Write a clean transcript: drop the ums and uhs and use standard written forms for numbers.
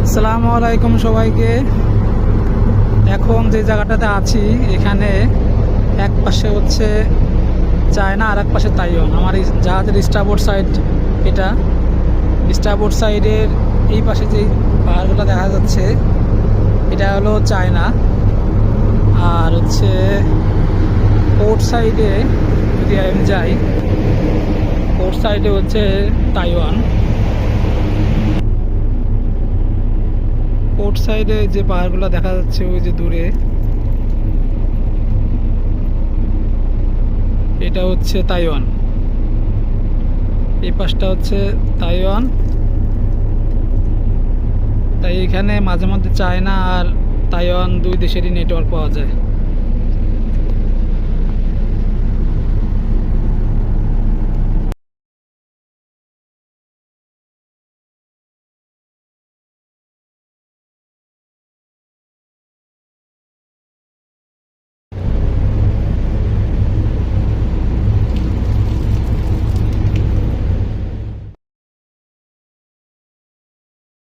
আসসালামু আলাইকুম সবাইকে। এখন যে জায়গাটাতে আছি এখানে এক পাশে হচ্ছে চায়না আর এক পাশে তাইওয়ান। আমার এই জাহাজের স্টারবোর্ড সাইড, এটা স্টারবোর্ড সাইডের এই পাশে যেই পাহাড়গুলো দেখা যাচ্ছে এটা হলো চায়না, আর হচ্ছে পোর্ট সাইডে যদি আমি যাই, পোর্ট সাইডে হচ্ছে তাইওয়ান। পোর্ট সাইডে যে পাহাড়গুলো দেখা যাচ্ছে ওই যে দূরে, এটা হচ্ছে তাইওয়ান। এই পাশটা হচ্ছে তাইওয়ান। তাই এখানে মাঝে মধ্যে চায়না আর তাইওয়ান দুই দেশেরই নেটওয়ার্ক পাওয়া যায়।